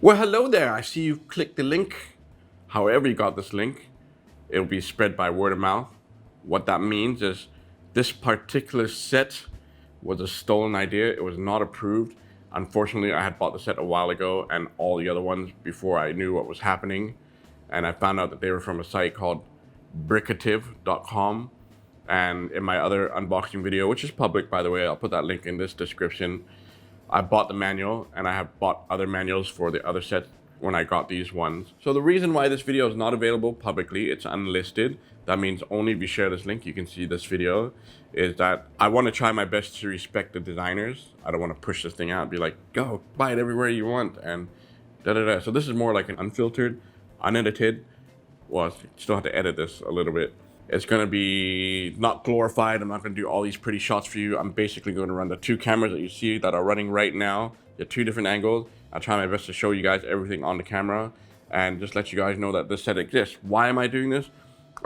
Well, hello there. I see you clicked the link. However you got this link, it'll be spread by word of mouth. What that means is this particular set was a stolen idea. It was not approved. Unfortunately, I had bought the set a while ago and all the other ones before I knew what was happening. And I found out that they were from a site called brickative.com. And in my other unboxing video, which is public by the way, I'll put that link in this description. I bought the manual and I have bought other manuals for the other sets when I got these ones. So the reason why this video is not available publicly, it's unlisted. That means only if you share this link, you can see this video, is that I want to try my best to respect the designers. I don't want to push this thing out and be like, go buy it everywhere you want and da da da. So this is more like an unfiltered, unedited. Well, I still have to edit this a little bit. It's gonna be not glorified. I'm not gonna do all these pretty shots for you. I'm basically gonna run the two cameras that you see that are running right now. They're two different angles. I'll try my best to show you guys everything on the camera and just let you guys know that this set exists. Why am I doing this?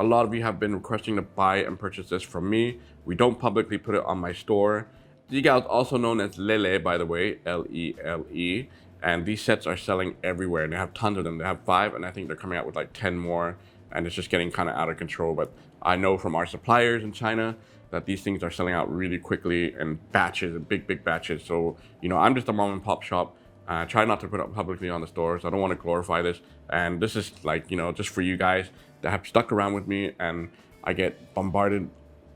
A lot of you have been requesting to buy and purchase this from me. We don't publicly put it on my store. Ziga is also known as Lele, by the way, Lele. And these sets are selling everywhere. And they have tons of them. They have 5, and I think they're coming out with like 10 more. And it's just getting kind of out of control. But I know from our suppliers in China that these things are selling out really quickly in batches, in big batches. So, I'm just a mom and pop shop. Try not to put it publicly on the stores. I don't want to glorify this. And this is like, just for you guys that have stuck around with me. And I get bombarded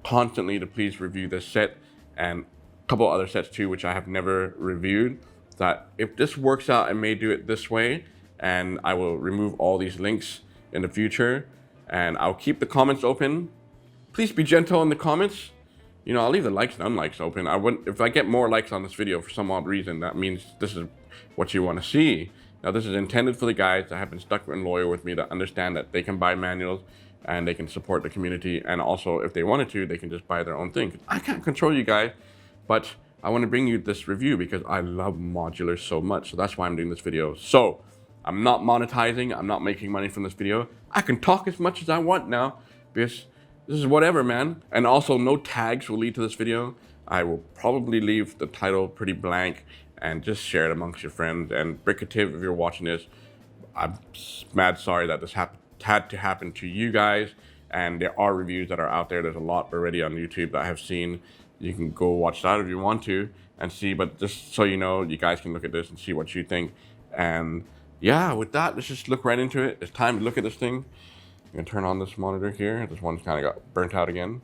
constantly to please review this set and a couple other sets too, which I have never reviewed. That if this works out, I may do it this way. And I will remove all these links in the future. And I'll keep the comments open. Please be gentle in the comments. I'll leave the likes and unlikes open. If I get more likes on this video for some odd reason, that means this is what you want to see. Now, this is intended for the guys that have been stuck and loyal with me, that understand that they can buy manuals and they can support the community. And also, if they wanted to, they can just buy their own thing. I can't control you guys, but I want to bring you this review because I love modular so much. So that's why I'm doing this video. So I'm not monetizing. I'm not making money from this video. I can talk as much as I want now because this is whatever, man. And also, no tags will lead to this video. I will probably leave the title pretty blank and just share it amongst your friends. And Brickative, if you're watching this, I'm mad sorry that this had to happen to you guys. And there are reviews that are out there. There's a lot already on YouTube that I have seen. You can go watch that if you want to and see. But just so you know, you guys can look at this and see what you think. And yeah, with that, let's just look right into it. It's time to look at this thing. I'm gonna turn on this monitor here. This one's kind of got burnt out again.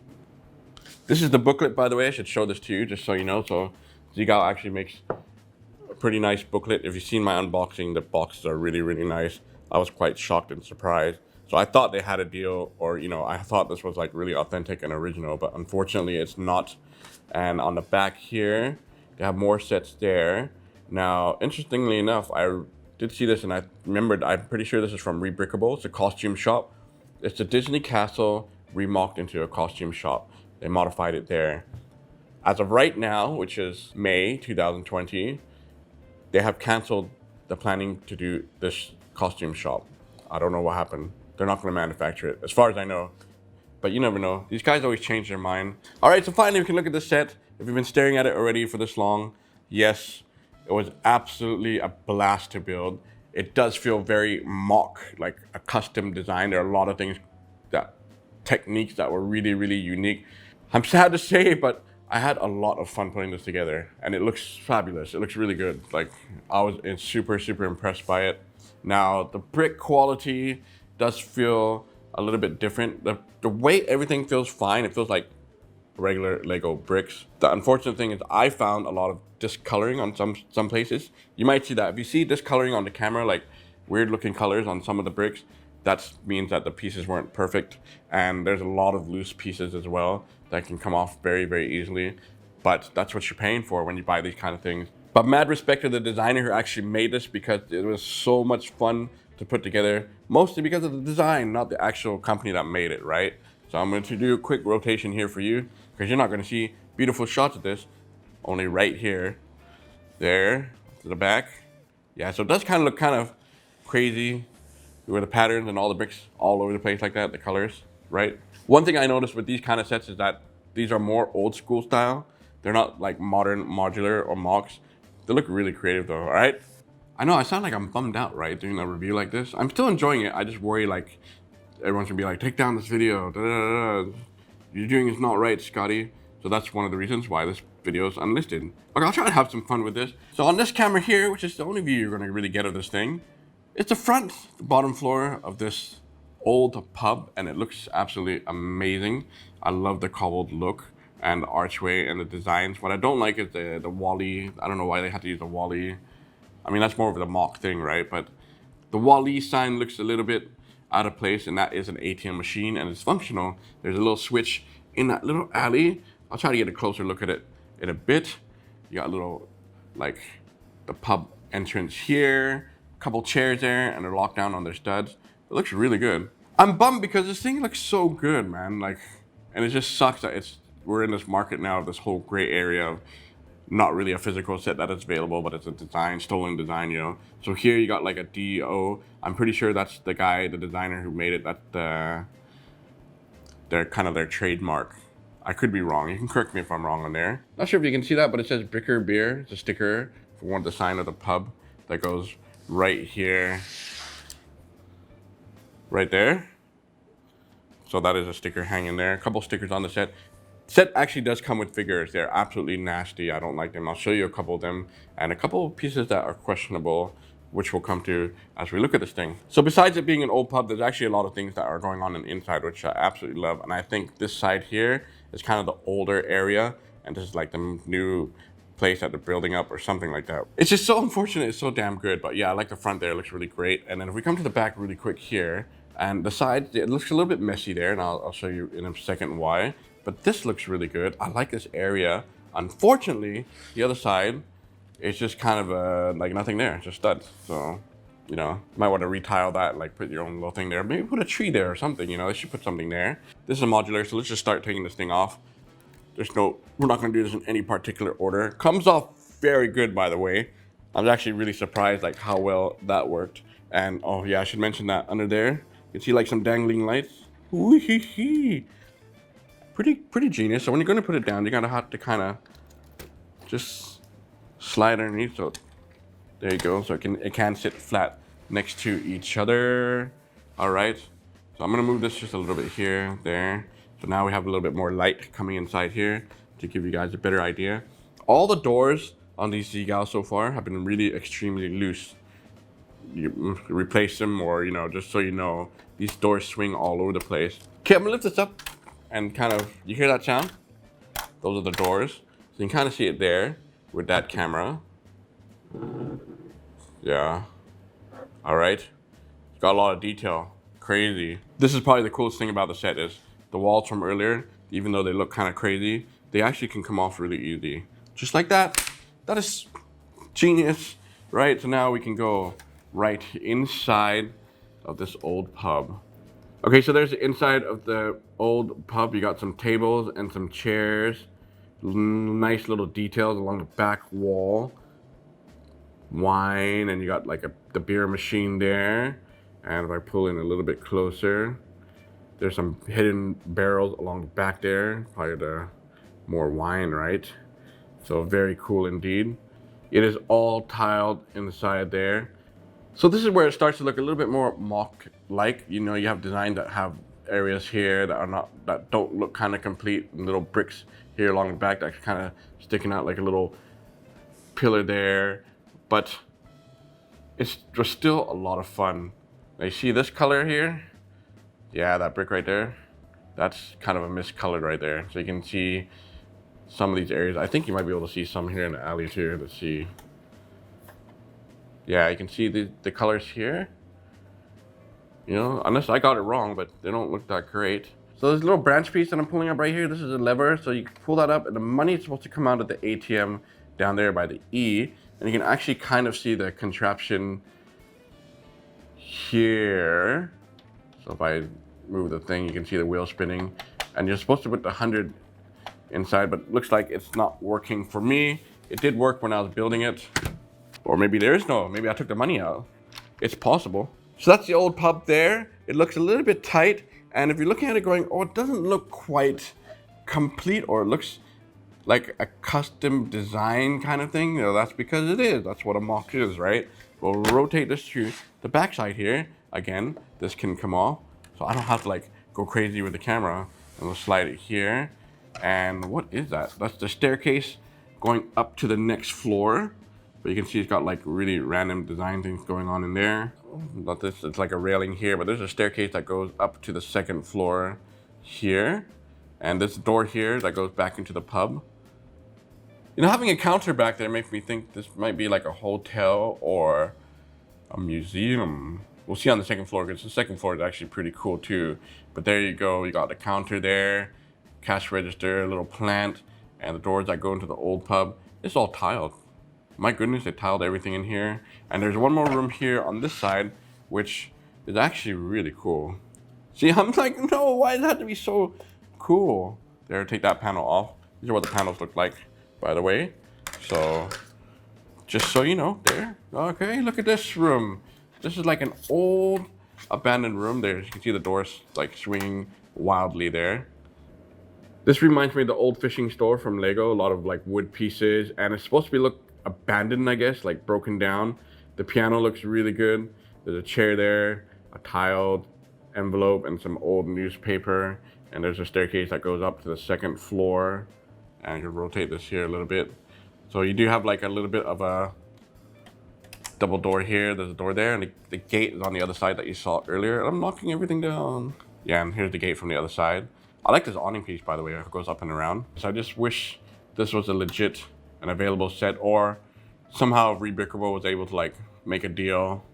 This is the booklet, by the way. I should show this to you just so you know. So Zigal actually makes a pretty nice booklet. If you've seen my unboxing, the boxes are really nice. I was quite shocked and surprised. So I thought they had a deal, or I thought this was like really authentic and original, but unfortunately it's not. And on the back here, they have more sets there. Now, interestingly enough, I did see this and I remembered, I'm pretty sure this is from Rebrickable. It's a costume shop. It's a Disney castle remocked into a costume shop. They modified it there. As of right now, which is May 2020, they have canceled the planning to do this costume shop. I don't know what happened. They're not going to manufacture it, as far as I know. But you never know. These guys always change their mind. All right, so finally we can look at this set. If you've been staring at it already for this long, yes, it was absolutely a blast to build. It does feel very mock, like a custom design. There are a lot of things, techniques that were really unique. I'm sad to say, but I had a lot of fun putting this together, and it looks fabulous. It looks really good. Like, I was super impressed by it. Now, the brick quality does feel a little bit different. The way everything feels fine. It feels like regular Lego bricks. The unfortunate thing is I found a lot of discoloring on some places. You might see that. If you see discoloring on the camera, like weird looking colors on some of the bricks, that means that the pieces weren't perfect. And there's a lot of loose pieces as well that can come off very easily. But that's what you're paying for when you buy these kind of things. But mad respect to the designer who actually made this, because it was so much fun to put together, mostly because of the design, not the actual company that made it, right? So I'm going to do a quick rotation here for you, because you're not going to see beautiful shots of this, only right here, there, to the back. Yeah, so it does kind of look kind of crazy with the patterns and all the bricks all over the place like that, the colors, right? One thing I noticed with these kind of sets is that these are more old school style. They're not like modern modular or mocks. They look really creative though, all right? I know I sound like I'm bummed out, right, doing a review like this. I'm still enjoying it. I just worry like everyone's gonna be like, take down this video. Da, da, da, da. You're doing is not right, Scotty. So that's one of the reasons why this video is unlisted. Okay, I'll try to have some fun with this. So on this camera here, which is the only view you're gonna really get of this thing, it's the front, the bottom floor of this old pub, and it looks absolutely amazing. I love the cobbled look and the archway and the designs. What I don't like is the Wally. I don't know why they had to use a Wally. I mean, that's more of a mock thing, right? But the Wally sign looks a little bit out of place, and that is an ATM machine, and it's functional. There's a little switch in that little alley. I'll try to get a closer look at it in a bit. You got a little, like, the pub entrance here, a couple chairs there, and they're locked down on their studs. It looks really good. I'm bummed because this thing looks so good, man. Like, and it just sucks that we're in this market now of this whole gray area of not really a physical set that is available, but it's a design, stolen design, you know. So here you got like a DO. I'm pretty sure that's the guy, the designer who made it. That their kind of their trademark. I could be wrong. You can correct me if I'm wrong on there. Not sure if you can see that, but it says Bicker Beer. It's a sticker for one of the sign of the pub that goes right here, right there. So that is a sticker hanging there. A couple stickers on the set. Set actually does come with figures. They're absolutely nasty. I don't like them. I'll show you a couple of them and a couple of pieces that are questionable, which we'll come to as we look at this thing. So besides it being an old pub, there's actually a lot of things that are going on inside, which I absolutely love. And I think this side here is kind of the older area, and this is like the new place that they're building up or something like that. It's just so unfortunate. It's so damn good. But yeah, I like the front there. It looks really great. And then if we come to the back really quick here, and the side, it looks a little bit messy there, and I'll show you in a second why. But this looks really good. I like this area. Unfortunately, the other side is just kind of like nothing there, just studs. So, you know, you might want to retile that, like put your own little thing there. Maybe put a tree there or something, you know, they should put something there. This is a modular, so let's just start taking this thing off. We're not gonna do this in any particular order. Comes off very good, by the way. I was actually really surprised like how well that worked. And oh yeah, I should mention that under there, you can see like some dangling lights. Woo-hee-hee. Pretty genius. So when you're gonna put it down, you're gonna have to kind of just slide underneath. So there you go. So it can sit flat next to each other. All right. So I'm gonna move this just a little bit here, there. So now we have a little bit more light coming inside here to give you guys a better idea. All the doors on these Seagulls so far have been really extremely loose. You replace them, or you know, just so you know, these doors swing all over the place. Okay, I'm gonna lift this up. And kind of, you hear that sound? Those are the doors. So you can kind of see it there with that camera. Yeah. All right. It's got a lot of detail. Crazy. This is probably the coolest thing about the set is the walls from earlier, even though they look kind of crazy, they actually can come off really easy. Just like that. That is genius, right? So now we can go right inside of this old pub. Okay, so there's the inside of the old pub. You got some tables and some chairs. Nice little details along the back wall. Wine, and you got like the beer machine there. And if I pull in a little bit closer, there's some hidden barrels along the back there. Probably the more wine, right? So very cool indeed. It is all tiled inside there. So this is where it starts to look a little bit more mock-like. You know, you have designs that have areas here that don't look kind of complete, and little bricks here along the back that's kind of sticking out like a little pillar there. But it's just still a lot of fun. Now you see this color here? Yeah, that brick right there. That's kind of a miscolored right there. So you can see some of these areas. I think you might be able to see some here in the alley too. Let's see. Yeah, you can see the colors here. You know, unless I got it wrong, but they don't look that great. So this little branch piece that I'm pulling up right here, this is a lever. So you can pull that up, and the money is supposed to come out of the ATM down there by the E. And you can actually kind of see the contraption here. So if I move the thing, you can see the wheel spinning. And you're supposed to put the 100 inside, but it looks like it's not working for me. It did work when I was building it. Or maybe there is no, maybe I took the money out. It's possible. So that's the old pub there. It looks a little bit tight. And if you're looking at it going, oh, it doesn't look quite complete, or it looks like a custom design kind of thing, you know, that's because it is. That's what a mock is, right? we'll rotate this to the back side here. Again, this can come off, so I don't have to like go crazy with the camera. And we'll slide it here. And what is that? That's the staircase going up to the next floor. But you can see it's got like really random design things going on in there. Not this, it's like a railing here, but there's a staircase that goes up to the second floor here. And this door here that goes back into the pub. You know, having a counter back there makes me think this might be like a hotel or a museum. We'll see on the second floor, because the second floor is actually pretty cool too. But there you go, you got the counter there, cash register, a little plant, and the doors that go into the old pub. It's all tiled. My goodness, they tiled everything in here. And there's one more room here on this side, which is actually really cool. See, I'm like, no, why does it have to be so cool? There, take that panel off. These are what the panels look like, by the way. So, just so you know, there. Okay, look at this room. This is like an old abandoned room there. You can see the doors like swinging wildly there. This reminds me of the old fishing store from Lego. A lot of like wood pieces, and it's supposed to be look abandoned, I guess, like broken down. The piano looks really good. There's a chair there, a tiled envelope, and some old newspaper. And there's a staircase that goes up to the second floor. And I can rotate this here a little bit. So you do have like a little bit of a double door here. There's a door there, and the gate is on the other side that you saw earlier. I'm knocking everything down. Yeah, and here's the gate from the other side. I like this awning piece, by the way. It goes up and around. So I just wish this was a legit and available set, or somehow Rebrickable was able to like make a deal.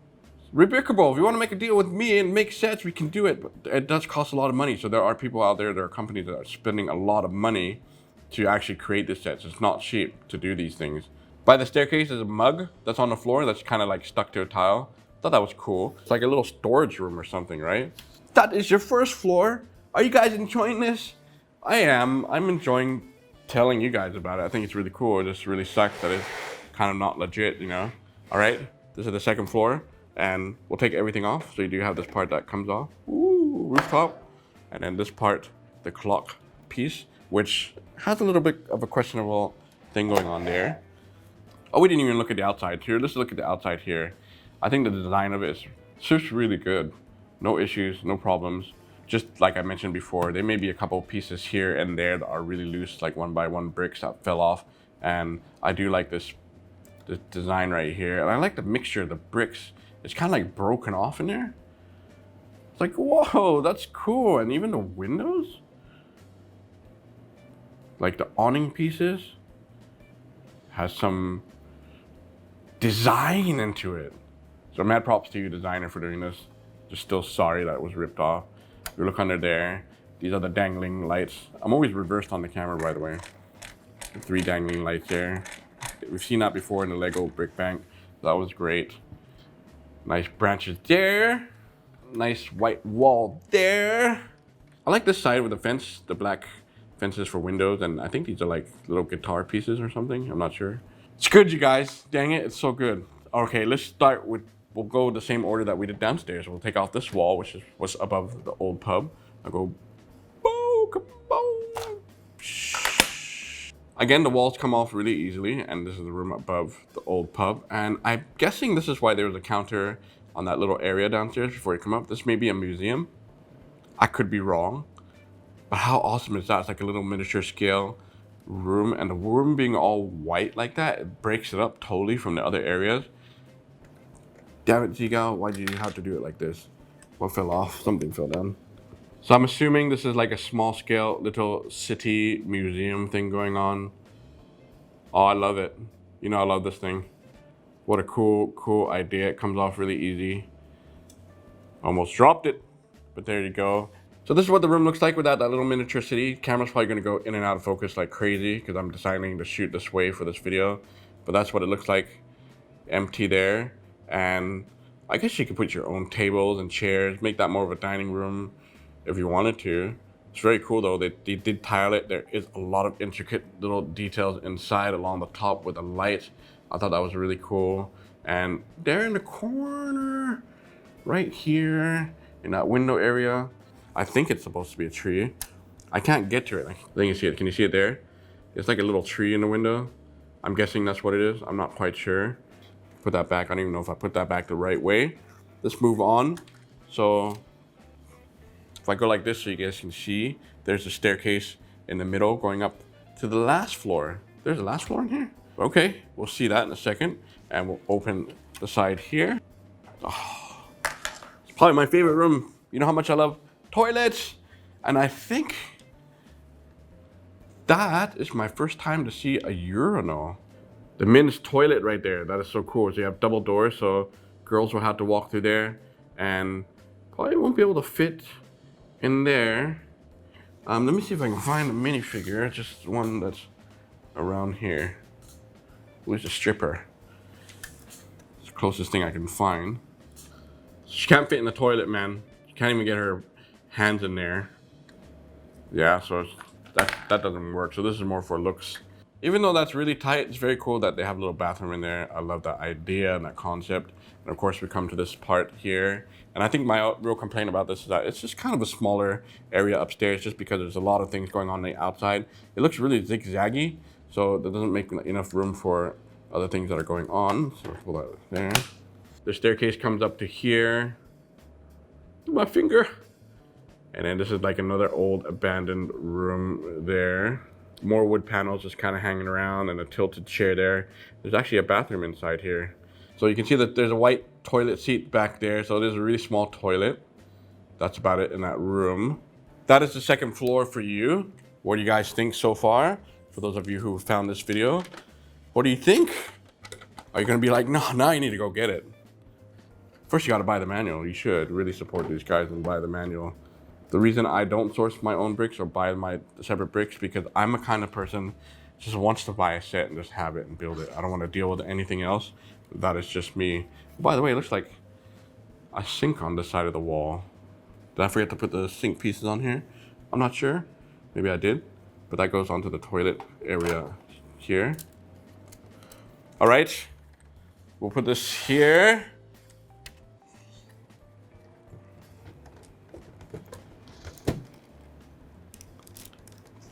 Rebrickable, if you want to make a deal with me and make sets, we can do it, but it does cost a lot of money. So there are people out there are companies that are spending a lot of money to actually create the sets. It's not cheap to do these things. By the staircase is a mug that's on the floor that's kind of like stuck to a tile. Thought that was cool. It's like a little storage room or something, right? That is your first floor. Are you guys enjoying this? I am. I'm enjoying telling you guys about it. I think it's really cool. It just really sucks that it's kind of not legit, you know? All right, this is the second floor, and we'll take everything off. So you do have this part that comes off. Ooh, rooftop. And then this part, the clock piece, which has a little bit of a questionable thing going on there. Oh, we didn't even look at the outside here. Let's look at the outside here. I think the design of it is just really good. No issues, no problems. Just like I mentioned before, there may be a couple pieces here and there that are really loose, like 1x1 bricks that fell off. And I do like this design right here. And I like the mixture of the bricks. It's kind of like broken off in there. It's like, whoa, that's cool. And even the windows, like the awning pieces, has some design into it. So mad props to you, designer, for doing this. Just still sorry that it was ripped off. If you look under there, these are the dangling lights. I'm always reversed on the camera, by the way. The 3 dangling lights there. We've seen that before in the Lego brick bank. That was great. Nice branches there. Nice white wall there. I like this side with the fence, the black fences for windows, and I think these are like little guitar pieces or something. I'm not sure. It's good, you guys. Dang it, it's so good. Okay, let's start with, we'll go the same order that we did downstairs. We'll take off this wall, which was above the old pub. I'll go, boom, kaboom. Again, the walls come off really easily, and this is the room above the old pub. And I'm guessing this is why there was a counter on that little area downstairs before you come up. This may be a museum. I could be wrong. But how awesome is that? It's like a little miniature scale room, and the room being all white like that, it breaks it up totally from the other areas. Damn it, Seagull, why did you have to do it like this? What fell off? Something fell down. So I'm assuming this is like a small scale little city museum thing going on. Oh, I love it. You know, I love this thing. What a cool idea. It comes off really easy. Almost dropped it, but there you go. So this is what the room looks like without that little miniature city. Camera's probably gonna go in and out of focus like crazy because I'm deciding to shoot this way for this video. But that's what it looks like, empty there. And I guess you could put your own tables and chairs, make that more of a dining room if you wanted to. It's very cool though, they did tile it. There is a lot of intricate little details inside along the top with the light. I thought that was really cool. And there in the corner, right here, in that window area, I think it's supposed to be a tree. I can't get to it. I think you see it. Can you see it there? It's like a little tree in the window. I'm guessing that's what it is. I'm not quite sure. put that back. I don't even know if I put that back the right way. Let's move on. So if I go like this so you guys can see, there's a staircase in the middle going up to the last floor. There's a last floor in here? Okay, we'll see that in a second. And we'll open the side here. Oh, it's probably my favorite room. You know how much I love toilets? And I think that is my first time to see a urinal. The men's toilet right there. That is so cool. So you have double doors, so girls will have to walk through there and probably won't be able to fit in there. Let me see if I can find a minifigure, just one that's around here. Who's a stripper? It's the closest thing I can find. She can't fit in the toilet, man. She can't even get her hands in there. Yeah, so that doesn't work. So this is more for looks. Even though that's really tight, it's very cool that they have a little bathroom in there. I love that idea and that concept. And of course we come to this part here. And I think my real complaint about this is that it's just kind of a smaller area upstairs just because there's a lot of things going on the outside. It looks really zigzaggy, so that doesn't make enough room for other things that are going on. So we'll pull that there. The staircase comes up to here. My finger. And then this is like another old abandoned room there. More wood panels just kind of hanging around and a tilted chair there. There's actually a bathroom inside here. So you can see that there's a white toilet seat back there. So there's a really small toilet. That's about it in that room. That is the second floor for you. What do you guys think so far? For those of you who found this video, what do you think? Are you gonna be like, no, now you need to go get it? First you gotta buy the manual. You should really support these guys and buy the manual. The reason I don't source my own bricks or buy my separate bricks because I'm a kind of person just wants to buy a set and just have it and build it. I don't want to deal with anything else. That is just me. By the way, it looks like a sink on this side of the wall. Did I forget to put the sink pieces on here? I'm not sure. Maybe I did. But that goes onto the toilet area here. All right. We'll put this here.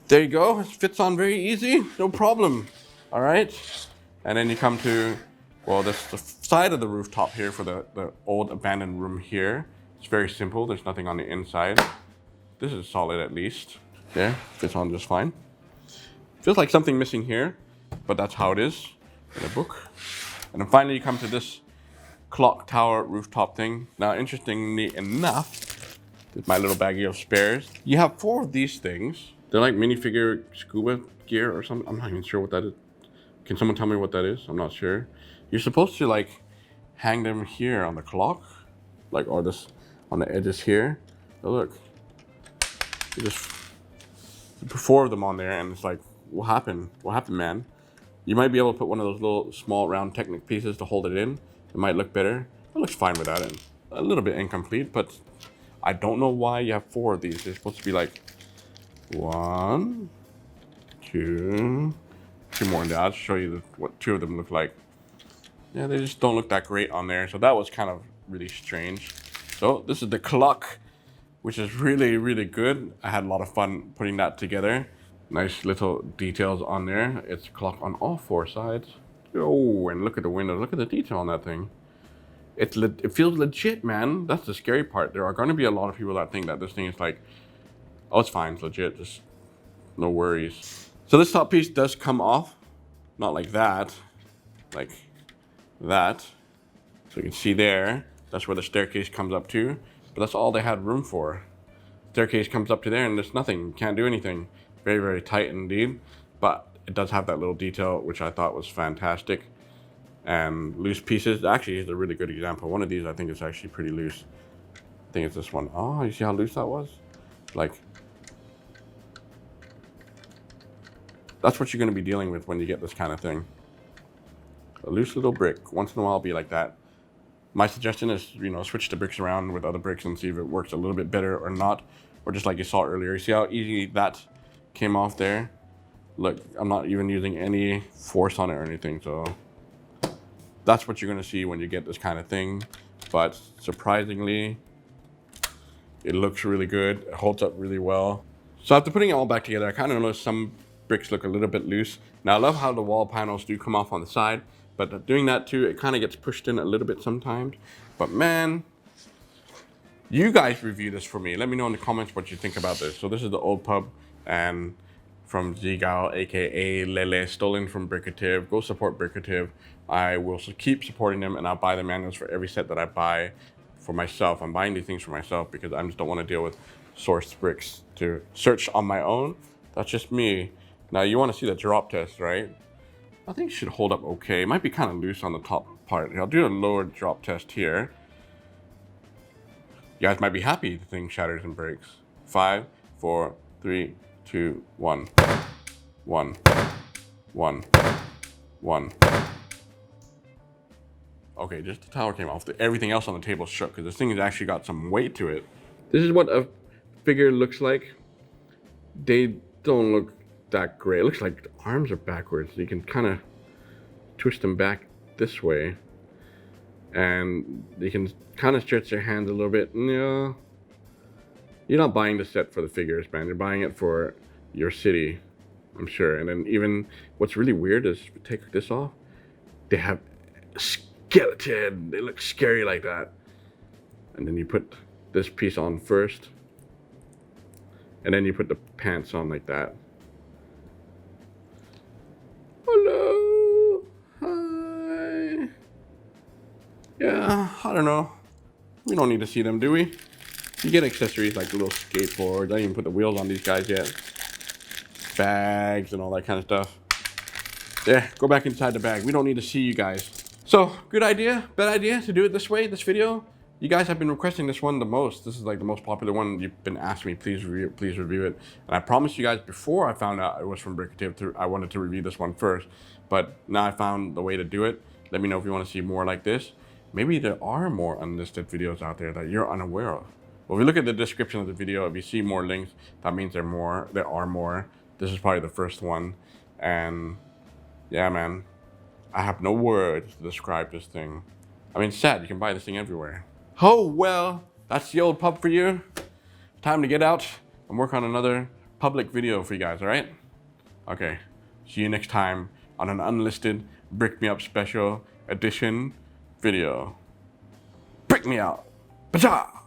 There you go, it fits on very easy, no problem. All right, and then you come to, well, this is the side of the rooftop here for the old abandoned room here. It's very simple, there's nothing on the inside. This is solid at least. There, fits on just fine. Feels like something missing here, but that's how it is in the book. And then finally you come to this clock tower rooftop thing. Now, interestingly enough, with my little baggie of spares, you have 4 of these things. They're like minifigure scuba gear or something. I'm not even sure what that is. Can someone tell me what that is? I'm not sure. You're supposed to like hang them here on the clock, like, or this on the edges here. Oh, look, you just put 4 of them on there, and it's like, what happened? What happened, man? You might be able to put one of those little small round Technic pieces to hold it in. It might look better. It looks fine without it. A little bit incomplete, but I don't know why you have 4 of these. They're supposed to be like 1, 2 more. I'll show you what 2 of them look like. Yeah, they just don't look that great on there. So that was kind of really strange. So this is the clock, which is really, really good. I had a lot of fun putting that together. Nice little details on there. It's a clock on all 4 sides. Oh, and look at the windows. Look at the detail on that thing. It feels legit, man. That's the scary part. There are going to be a lot of people that think that this thing is like, oh, it's fine, it's legit, just no worries. So this top piece does come off, not like that, like that. So you can see there, that's where the staircase comes up to, but that's all they had room for. Staircase comes up to there and there's nothing, you can't do anything. Very, very tight indeed, but it does have that little detail, which I thought was fantastic. And loose pieces, actually is a really good example. One of these I think is actually pretty loose. I think it's this one. Oh, you see how loose that was? Like, that's what you're going to be dealing with when you get this kind of thing. A loose little brick. Once in a while, be like that. My suggestion is, switch the bricks around with other bricks and see if it works a little bit better or not. Or just like you saw earlier. You see how easy that came off there? Look, I'm not even using any force on it or anything. So that's what you're going to see when you get this kind of thing. But surprisingly, it looks really good. It holds up really well. So after putting it all back together, I kind of noticed some bricks look a little bit loose. Now I love how the wall panels do come off on the side, but doing that too, it kind of gets pushed in a little bit sometimes. But man, you guys review this for me. Let me know in the comments what you think about this. So this is the old pub, and from Zigao, aka Lele, stolen from Bricative. Go support Bricative. I will keep supporting them, and I'll buy the manuals for every set that I buy for myself. I'm buying these things for myself because I just don't want to deal with sourced bricks to search on my own. That's just me. Now you want to see the drop test, right? I think it should hold up okay. It might be kind of loose on the top part. I'll do a lower drop test here. You guys might be happy the thing shatters and breaks. 5, 4, 3, 2, 1. 1. 1. 1. Okay, just the tower came off. Everything else on the table shook because this thing has actually got some weight to it. This is what a figure looks like. They don't look that great. It looks like the arms are backwards. You can kind of twist them back this way. And you can kind of stretch your hands a little bit. Yeah, you're not buying the set for the figures, man. You're buying it for your city, I'm sure. And then even what's really weird is, take this off, they have a skeleton. They look scary like that. And then you put this piece on first, and then you put the pants on like that. Hello. Hi. Yeah, I don't know. We don't need to see them, do we? You get accessories like little skateboards. I didn't even put the wheels on these guys yet. Bags and all that kind of stuff. There, go back inside the bag. We don't need to see you guys. So, good idea, bad idea to do it this way, this video. You guys have been requesting this one the most. This is like the most popular one. You've been asking me, please review it. And I promised you guys before I found out it was from Bricative, I wanted to review this one first. But now I found the way to do it. Let me know if you want to see more like this. Maybe there are more unlisted videos out there that you're unaware of. Well, if you look at the description of the video, if you see more links, that means there are more. This is probably the first one. And yeah, man, I have no words to describe this thing. I mean, it's sad, you can buy this thing everywhere. Oh, well, that's the old pub for you. Time to get out and work on another public video for you guys, all right? Okay, see you next time on an Unlisted Brick Me Up Special Edition video. Brick me out. Bacha!